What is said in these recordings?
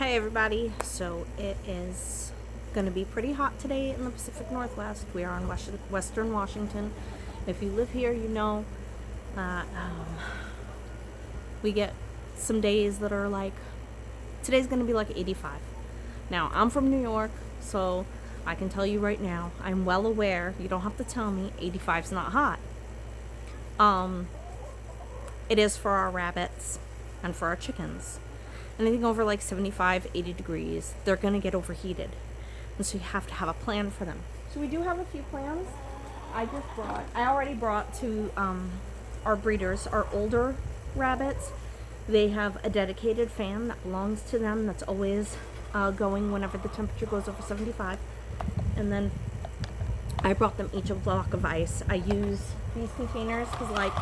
Hey everybody, so it is going to be pretty hot today in the Pacific Northwest. We are on Western Washington. If you live here, you know that we get some days that are like, today's going to be like 85. Now, I'm from New York, so I can tell you right now, I'm well aware, you don't have to tell me, 85's not hot. It is for our rabbits and for our chickens. Anything over like 75, 80 degrees, they're going to get overheated. And so you have to have a plan for them. So we do have a few plans. I already brought to our breeders, our older rabbits. They have a dedicated fan that belongs to them that's always going whenever the temperature goes over 75. And then I brought them each a block of ice. I use these containers because like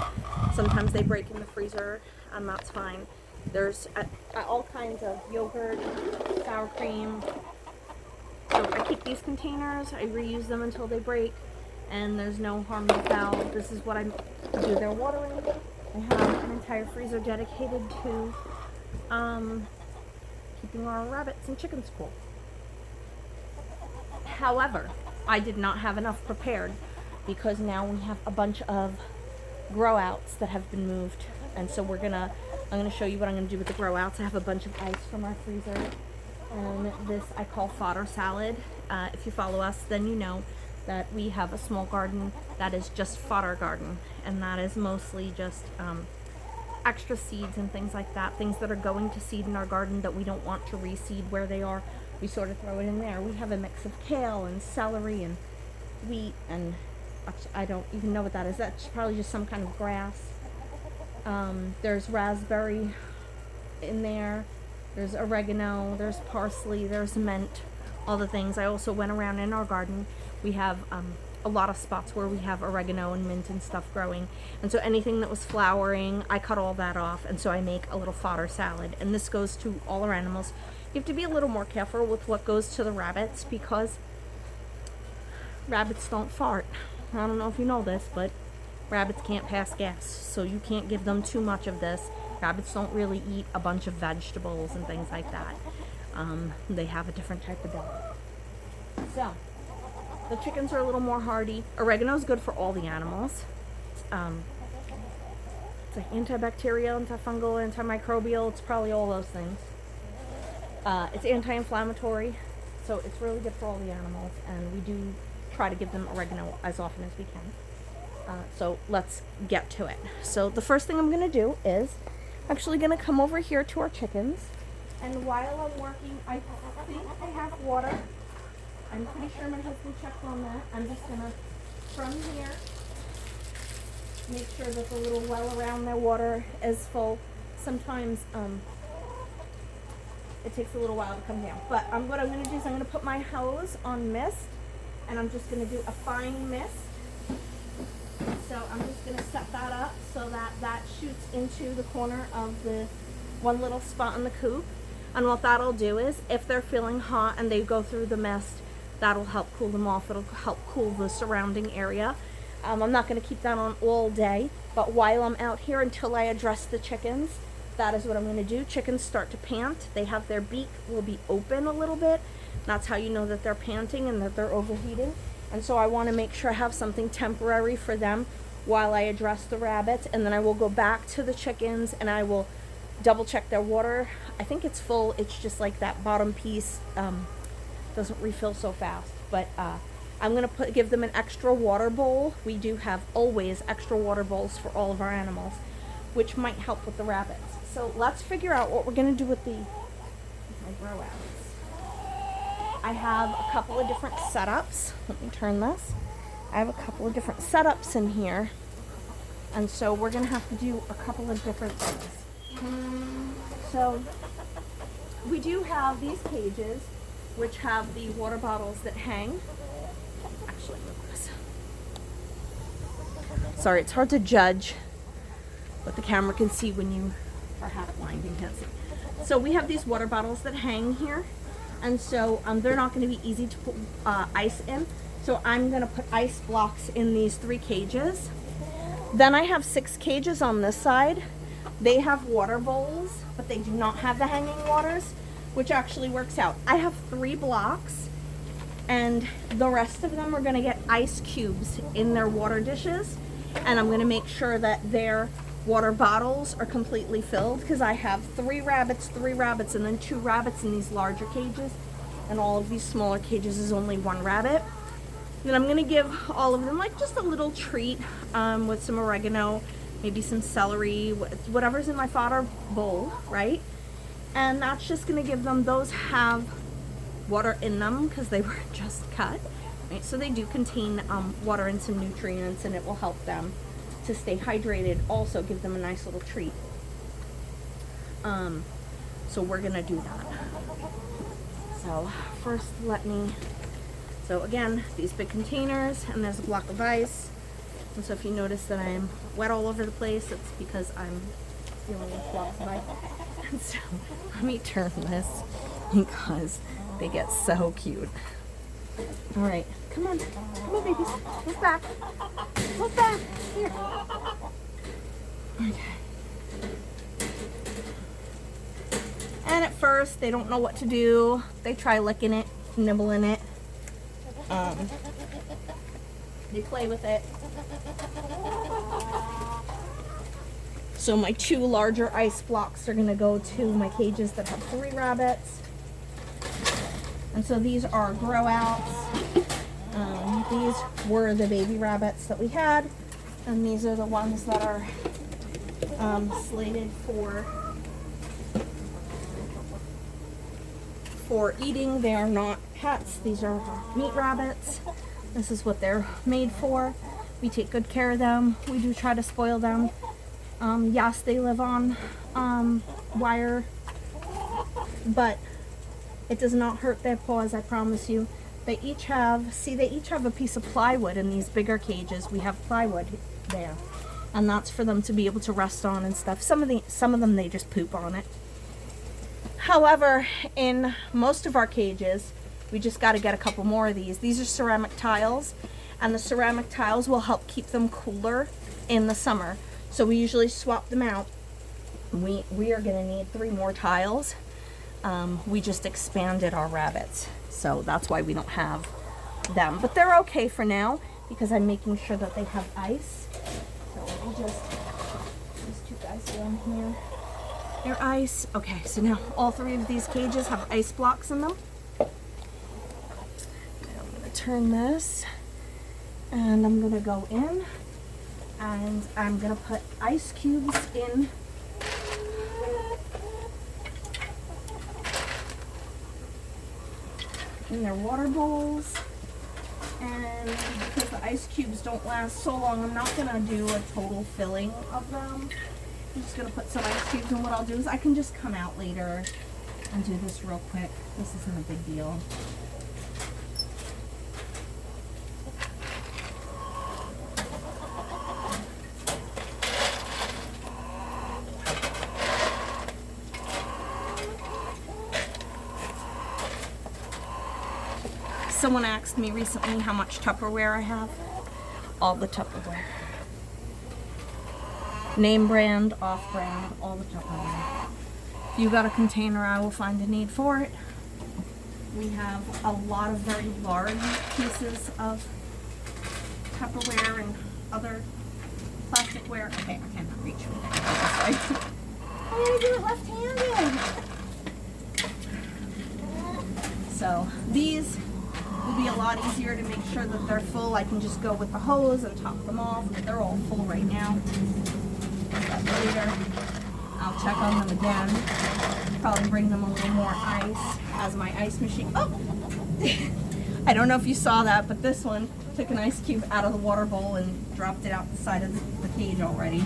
sometimes they break in the freezer and that's fine. There's all kinds of yogurt, sour cream. So I keep these containers, I reuse them until they break, and there's no harm, no foul. This is what I do their watering. I have an entire freezer dedicated to keeping our rabbits and chickens cool. However, I did not have enough prepared because now we have a bunch of grow outs that have been moved, and so I'm gonna show you what I'm gonna do with the grow outs. I have a bunch of ice from our freezer, and this I call fodder salad. If you follow us, then you know that we have a small garden that is just fodder garden, and that is mostly just extra seeds and things like that, things that are going to seed in our garden that we don't want to reseed where they are. We sort of throw it in there. We have a mix of kale and celery and wheat, and I don't even know what that is. That's probably just some kind of grass. There's raspberry in there, there's oregano, there's parsley, there's mint, all the things. I also went around in our garden. We have a lot of spots where we have oregano and mint and stuff growing, and so anything that was flowering, I cut all that off, and so I make a little fodder salad, and this goes to all our animals. You have to be a little more careful with what goes to the rabbits because rabbits don't fart. I don't know if you know this, but rabbits can't pass gas, so you can't give them too much of this. Rabbits don't really eat a bunch of vegetables and things like that. They have a different type of diet. So, the chickens are a little more hardy. Oregano is good for all the animals. It's like antibacterial, antifungal, antimicrobial. It's probably all those things. It's anti-inflammatory, so it's really good for all the animals, and we do try to give them oregano as often as we can. So let's get to it. So the first thing I'm going to do is actually going to come over here to our chickens, and while I'm working, I think I have water. I'm pretty sure my husband checked on that. I'm just going to, from here, make sure that the little well around their water is full. Sometimes it takes a little while to come down. But what I'm going to do is I'm going to put my hose on mist, and I'm just going to do a fine mist. So I'm just going to set that up so that that shoots into the corner of the one little spot in the coop. And what that'll do is, if they're feeling hot and they go through the mist, that'll help cool them off. It'll help cool the surrounding area. I'm not going to keep that on all day, but while I'm out here until I address the chickens, that is what I'm going to do. Chickens start to pant. They have their beak will be open a little bit. That's how you know that they're panting and that they're overheating. And so I want to make sure I have something temporary for them while I address the rabbits, and then I will go back to the chickens and I will double check their water. I think it's full. It's just like that bottom piece doesn't refill so fast. But I'm going to give them an extra water bowl. We do have always extra water bowls for all of our animals, which might help with the rabbits. So let's figure out what we're going to do with my grow outs. I have a couple of different setups. Let me turn this. I have a couple of different setups in here, and so we're going to have to do a couple of different things. So we do have these cages which have the water bottles that hang. Actually, move this. Sorry, it's hard to judge what the camera can see when you are half blind and can't see. So we have these water bottles that hang here, and so they're not going to be easy to put ice in. So I'm going to put ice blocks in these 3 cages. Then I have 6 cages on this side. They have water bowls, but they do not have the hanging waters. which actually works out. I have 3 blocks, and the rest of them are gonna get ice cubes in their water dishes, and I'm gonna make sure that their water bottles are completely filled, because I have 3 rabbits, and then 2 rabbits in these larger cages, and all of these smaller cages is only 1 rabbit. Then I'm gonna give all of them like just a little treat with some oregano, maybe some celery, whatever's in my fodder bowl, right? And that's just gonna give them, those have water in them because they were just cut, right? So they do contain water and some nutrients, and it will help them to stay hydrated, also give them a nice little treat. So we're gonna do that. So first so again, these big containers, and there's a block of ice. And so if you notice that I'm wet all over the place, it's because I'm dealing with blocks of ice. And so let me turn this because they get so cute. All right, come on babies, move back, here. Okay. And at first, they don't know what to do. They try licking it, nibbling it. They play with it. So my 2 larger ice blocks are gonna go to my cages that have 3 rabbits. And so these are grow outs. These were the baby rabbits that we had. And these are the ones that are slated for eating. They are not pets. These are meat rabbits. This is what they're made for. We take good care of them. We do try to spoil them. Yes, they live on wire, but it does not hurt their paws, I promise you. They each have a piece of plywood in these bigger cages. We have plywood there, and that's for them to be able to rest on and stuff. Some of them they just poop on it. However, in most of our cages, we just got to get a couple more of these. These are ceramic tiles, and the ceramic tiles will help keep them cooler in the summer. So we usually swap them out. We are going to need 3 more tiles. We just expanded our rabbits, so that's why we don't have them. But they're okay for now because I'm making sure that they have ice. So we'll just, these 2 guys down here, they're ice. Okay, so now all 3 of these cages have ice blocks in them. I'm going to turn this, and I'm going to go in, and I'm going to put ice cubes in their water bowls. And because the ice cubes don't last so long, I'm not going to do a total filling of them. I'm just going to put some ice cubes, and what I'll do is I can just come out later and do this real quick. This isn't a big deal. Someone asked me recently how much Tupperware I have. All the Tupperware. Name brand, off brand, all the Tupperware. If you got a container, I will find a need for it. We have a lot of very large pieces of Tupperware and other plasticware. Okay, I cannot reach with it. I'm gonna do it left-handed. So these will be a lot easier to make sure that they're full. I can just go with the hose and top them off, but they're all full right now. But later, I'll check on them again. Probably bring them a little more ice as my ice machine. Oh! I don't know if you saw that, but this one took an ice cube out of the water bowl and dropped it out the side of the cage already.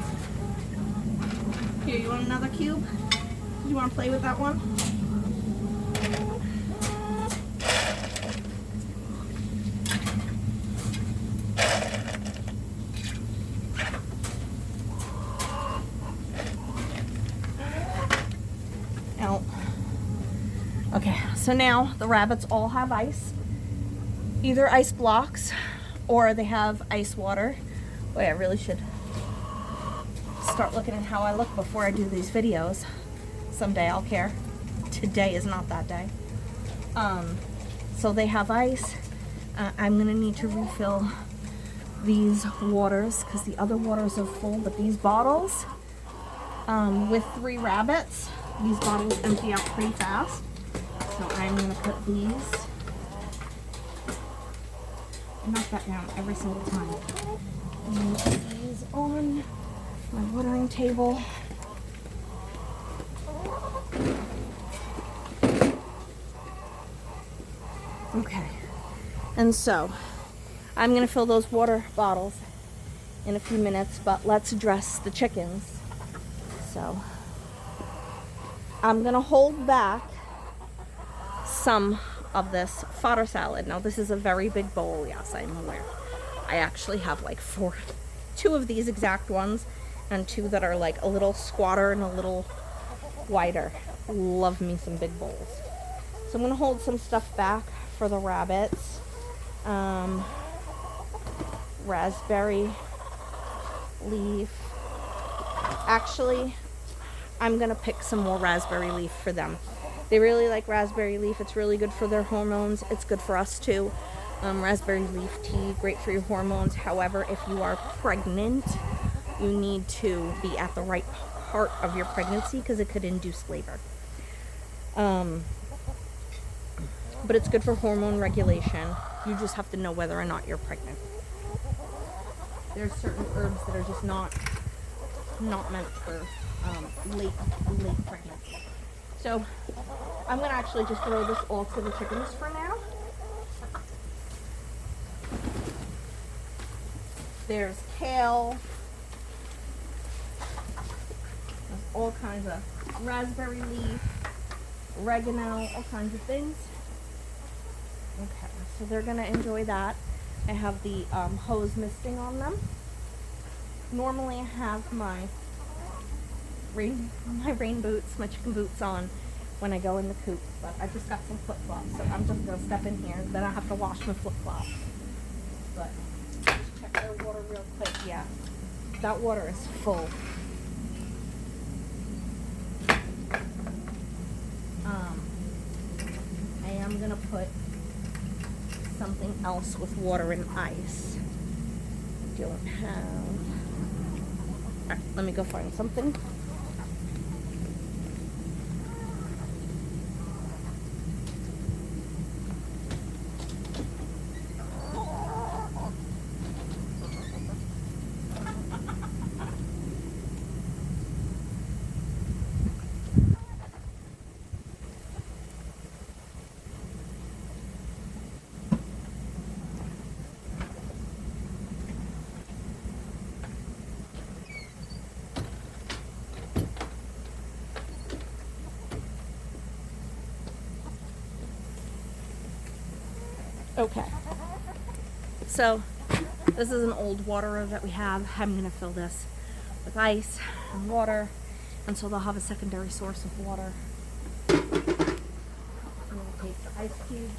Here, you want another cube? Do you want to play with that one? Okay, so now the rabbits all have ice, either ice blocks or they have ice water. Wait, I really should start looking at how I look before I do these videos. Someday I'll care. today is not that day. So they have ice. I'm gonna need to refill these waters because the other waters are full, but these bottles, with 3 rabbits, these bottles empty out pretty fast. So I'm gonna put these, knock that down every single time. And put these on my watering table. Okay, and so I'm gonna fill those water bottles in a few minutes, but let's address the chickens. So I'm gonna hold back some of this fodder salad. Now this is a very big bowl, yes, I'm aware. I actually have like 2 of these exact ones and 2 that are like a little squatter and a little wider. Love me some big bowls. So I'm gonna hold some stuff back for the rabbits. Raspberry leaf. Actually, I'm gonna pick some more raspberry leaf for them. They really like raspberry leaf. It's really good for their hormones. It's good for us too. Raspberry leaf tea, great for your hormones. However, if you are pregnant, you need to be at the right part of your pregnancy because it could induce labor. But it's good for hormone regulation. You just have to know whether or not you're pregnant. There's certain herbs that are just not meant for late pregnancy. So I'm gonna actually just throw this all to the chickens for now. There's kale. There's all kinds of raspberry leaf, oregano, all kinds of things. Okay, so they're gonna enjoy that. I have the hose misting on them. Normally I have my rain boots, my chicken boots on when I go in the coop, but I just got some flip-flops, so I'm just gonna step in here, then I have to wash my flip-flops. But just check their water real quick. Yeah, that water is full. I am gonna put something else with water and ice. Don't have. Alright, let me go find something. Okay, so this is an old waterer that we have. I'm going to fill this with ice and water, and so they'll have a secondary source of water. I'm going to take the ice cubes.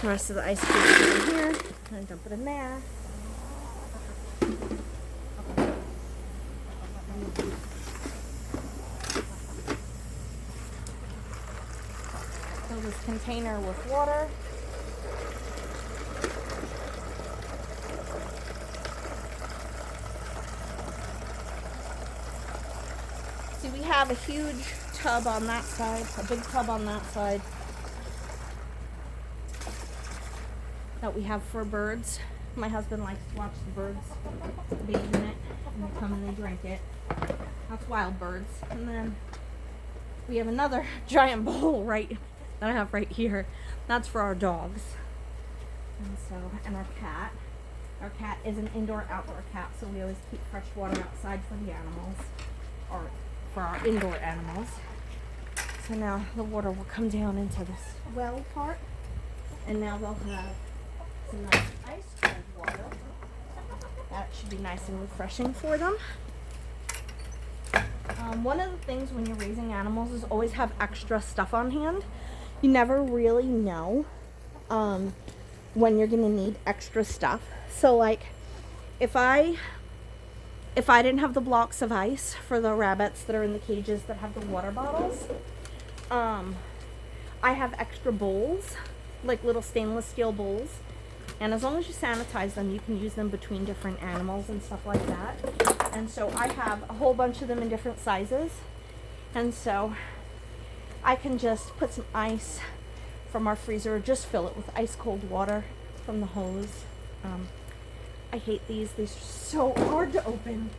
The rest of the ice cubes are in here, and dump it in there. Fill this container with water. See, we have a huge tub on that side, a big tub on that side that we have for birds. My husband likes to watch the birds bathe in it, and they come and they drink it. That's wild birds. And then we have another giant bowl that I have right here. That's for our dogs. And our cat. Our cat is an indoor-outdoor cat, so we always keep fresh water outside for the animals, or for our indoor animals. So now the water will come down into this well part, and now they'll have some nice ice cold water. That should be nice and refreshing for them. One of the things when you're raising animals is always have extra stuff on hand. You never really know when you're gonna need extra stuff. So like if I didn't have the blocks of ice for the rabbits that are in the cages that have the water bottles, I have extra bowls, like little stainless steel bowls. And as long as you sanitize them, you can use them between different animals and stuff like that. And so I have a whole bunch of them in different sizes. And so I can just put some ice from our freezer, or just fill it with ice cold water from the hose. I hate these. These are so hard to open.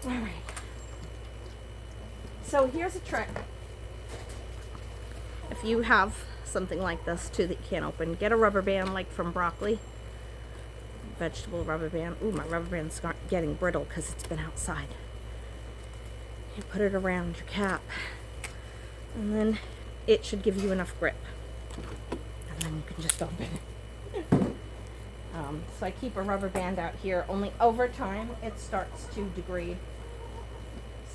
All right. So here's a trick. If you have something like this too that you can't open, get a rubber band like from broccoli. Vegetable rubber band. Ooh, my rubber band's getting brittle because it's been outside. You put it around your cap, and then it should give you enough grip. And then you can just open it. So I keep a rubber band out here. Only over time it starts to degrade.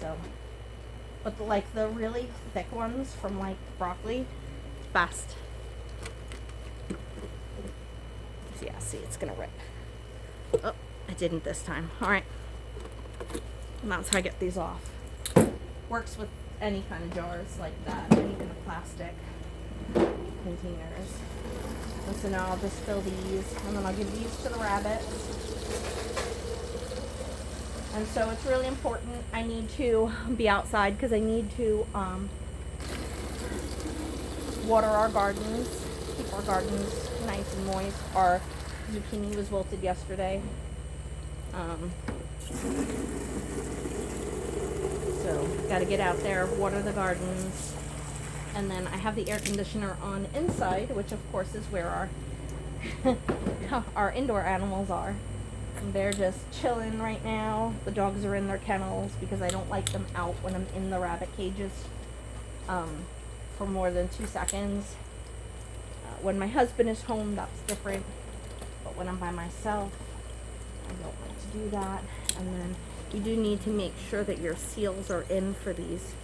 So, but like the really thick ones from like broccoli, best. So yeah, see, it's gonna rip. Oh, I didn't this time. All right, and that's how I get these off. Works with any kind of jars like that, any kind of plastic containers. And so now I'll just fill these, and then I'll give these to the rabbits. And so it's really important. I need to be outside because I need to water our gardens, keep our gardens nice and moist. Our zucchini was wilted yesterday. So got to get out there, water the gardens. And then I have the air conditioner on inside, which of course is where our indoor animals are. And they're just chilling right now. The dogs are in their kennels because I don't like them out when I'm in the rabbit cages for more than 2 seconds. When my husband is home, that's different. But when I'm by myself, I don't like to do that. And then you do need to make sure that your seals are in for these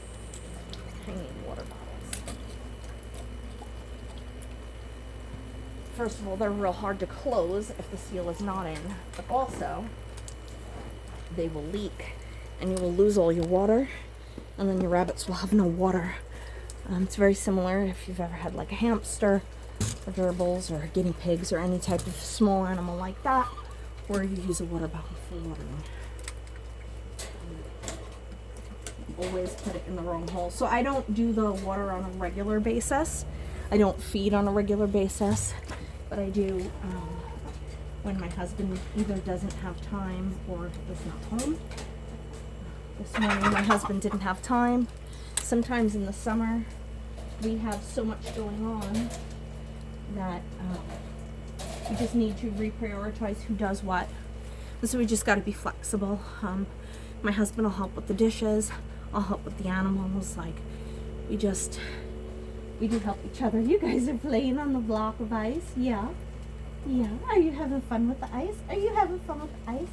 hanging water bottles. First of all, they're real hard to close if the seal is not in, but also they will leak and you will lose all your water, and then your rabbits will have no water. It's very similar if you've ever had like a hamster or gerbils or guinea pigs or any type of small animal like that, where you use a water bottle for watering. Always put it in the wrong hole. So I don't do the water on a regular basis. I don't feed on a regular basis, but I do when my husband either doesn't have time or is not home. This morning my husband didn't have time. Sometimes in the summer we have so much going on that we just need to reprioritize who does what. And so we just got to be flexible. My husband will help with the dishes. I'll help with the animals. Like, we do help each other. You guys are playing on the block of ice. Yeah. Yeah. Are you having fun with the ice? Are you having fun with the ice?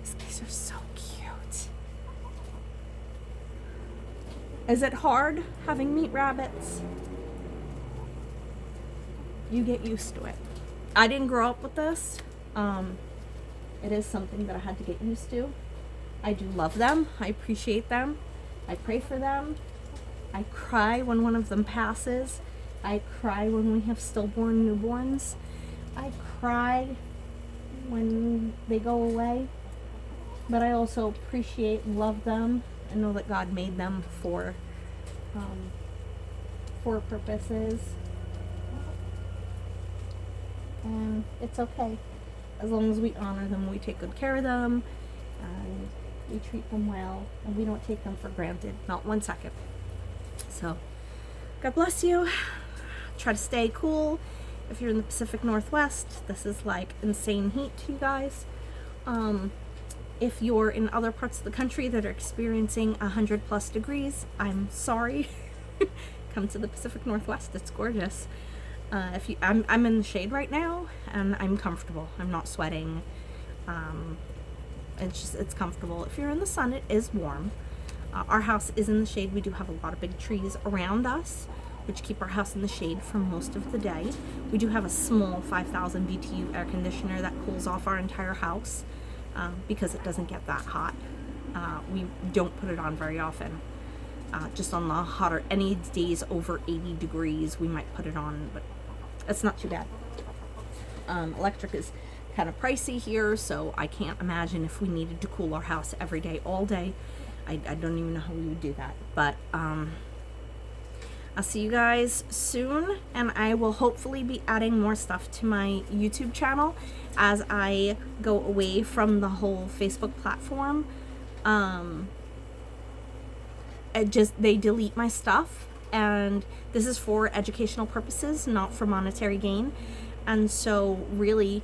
These guys are so cute. Is it hard having meat rabbits? You get used to it. I didn't grow up with this. It is something that I had to get used to. I do love them. I appreciate them. I pray for them. I cry when one of them passes. I cry when we have stillborn newborns. I cry when they go away. But I also appreciate and love them and know that God made them for purposes. And it's okay. As long as we honor them, we take good care of them, and we treat them well, and we don't take them for granted, not 1 second. So, God bless you. Try to stay cool. If you're in the Pacific Northwest, this is like insane heat to you guys. If you're in other parts of the country that are experiencing 100+ degrees, I'm sorry. Come to the Pacific Northwest. It's gorgeous. I'm in the shade right now, and I'm comfortable. I'm not sweating. It's comfortable. If you're in the sun, it is warm. Our house is in the shade. We do have a lot of big trees around us, which keep our house in the shade for most of the day. We do have a small 5,000 BTU air conditioner that cools off our entire house because it doesn't get that hot. We don't put it on very often. Just on the hotter, any days over 80 degrees, we might put it on, but it's not too bad. Electric is kind of pricey here, so I can't imagine if we needed to cool our house every day, all day. I don't even know how we would do that, but I'll see you guys soon, and I will hopefully be adding more stuff to my YouTube channel as I go away from the whole Facebook platform. They delete my stuff, and this is for educational purposes, not for monetary gain. And so really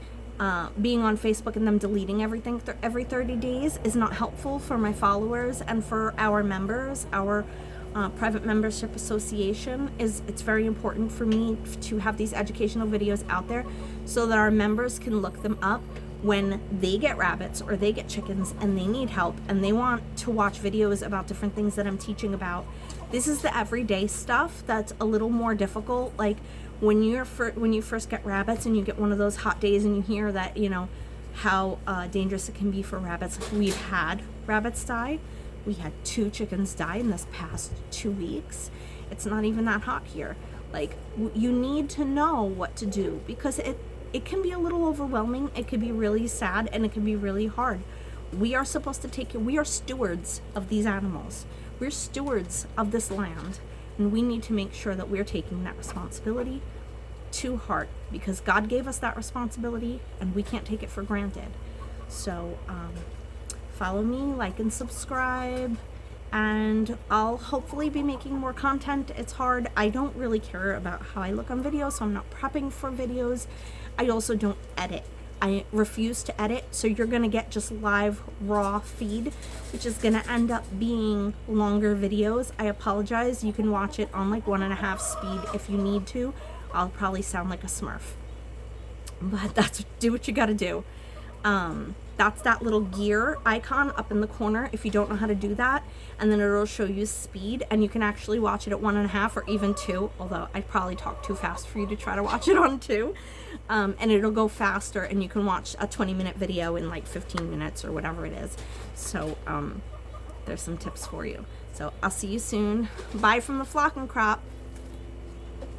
being on Facebook and them deleting everything every 30 days is not helpful for my followers and for our members. Our private membership association it's very important for me to have these educational videos out there so that our members can look them up when they get rabbits or they get chickens and they need help and they want to watch videos about different things that I'm teaching about. This is the everyday stuff that's a little more difficult, like when you first get rabbits and you get one of those hot days and you hear that, you know, how dangerous it can be for rabbits. We've had rabbits die. We had 2 chickens die in this past 2 weeks. It's not even that hot here. Like, you need to know what to do because it can be a little overwhelming. It can be really sad and it can be really hard. We are supposed to we are stewards of these animals. We're stewards of this land, and we need to make sure that we're taking that responsibility to heart because God gave us that responsibility and we can't take it for granted. So follow me, like and subscribe, and I'll hopefully be making more content. It's hard. I don't really care about how I look on videos, so I'm not prepping for videos. I also don't edit. I refuse to edit, so you're gonna get just live raw feed, which is gonna end up being longer videos. I apologize. You can watch it on like 1.5 speed if you need to. I'll probably sound like a Smurf, but do what you gotta do. That's that little gear icon up in the corner if you don't know how to do that, and then it'll show you speed, and you can actually watch it at 1.5 or even 2, although I probably talk too fast for you to try to watch it on 2. And it'll go faster, and you can watch a 20-minute video in like 15 minutes or whatever it is. So there's some tips for you. So I'll see you soon. Bye from the flock and crop.